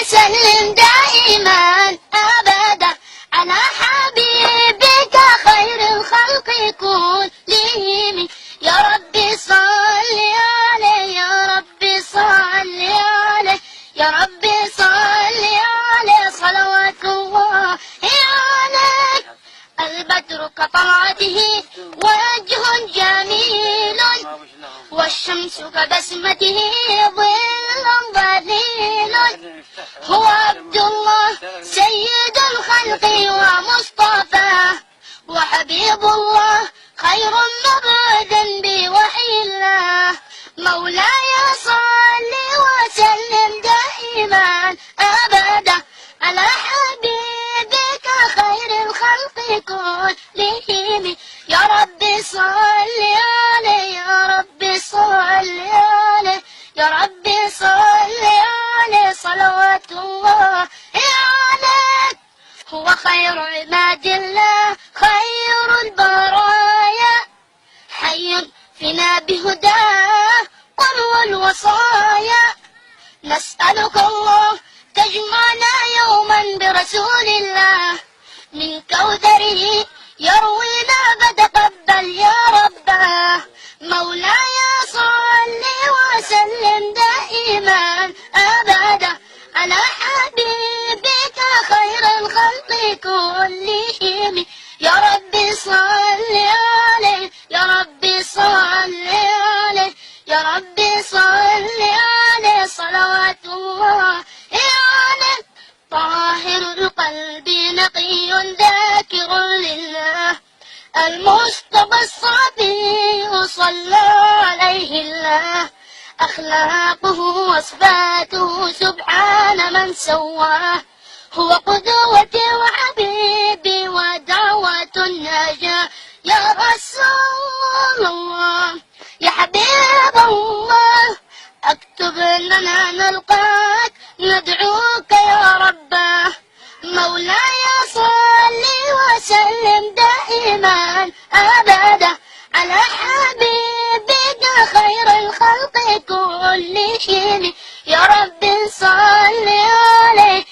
وسلم دائما أبدا على حبيبك خير الخلق كلهم. يا ربي صل عليه، يا ربي صل عليه، يا ربي صل عليه صلوات الله عليك. البدر كطلعته وجه جميل، والشمس كبسمته ظل ظليل. هو عبد الله سيد الخلق ومصطفى، وحبيب الله خير مبعوث بوحي الله. مولاي صل وسلم دائما أبدا على حبيبك خير الخلق كلهم. يا ربي صل عليه، يا ربي صل عليه، يا ربي صل عليه صلوات الله عليك. هو خير عباد الله خير البرايا، حي فينا بهداه وهو الوصايا. نسألك الله تجمعنا يوما برسول الله، من كوثره يروينا فتقبل يا رباه. مولاي صل وسلم دائما أبدا على حبيبك خير الخلق كلهم. يا ربي صل عليه، يا ربي صل عليه، يا ربي صل عليه صلوات الله عليه. طاهر القلب نقي ذاكر لله، المصطفى الصبي صلى عليه الله. أخلاقه وصفاته سبحان من سواه، هو قدوتي وحبيبي ودعوة النجاة. يا رسول الله يا حبيب الله، اكتب لنا نلقاك ندعوك يا رباه. مولاي صل وسلم دائما أبدا على حبيبك خير الخلق كلهم. يا رب صل عليه،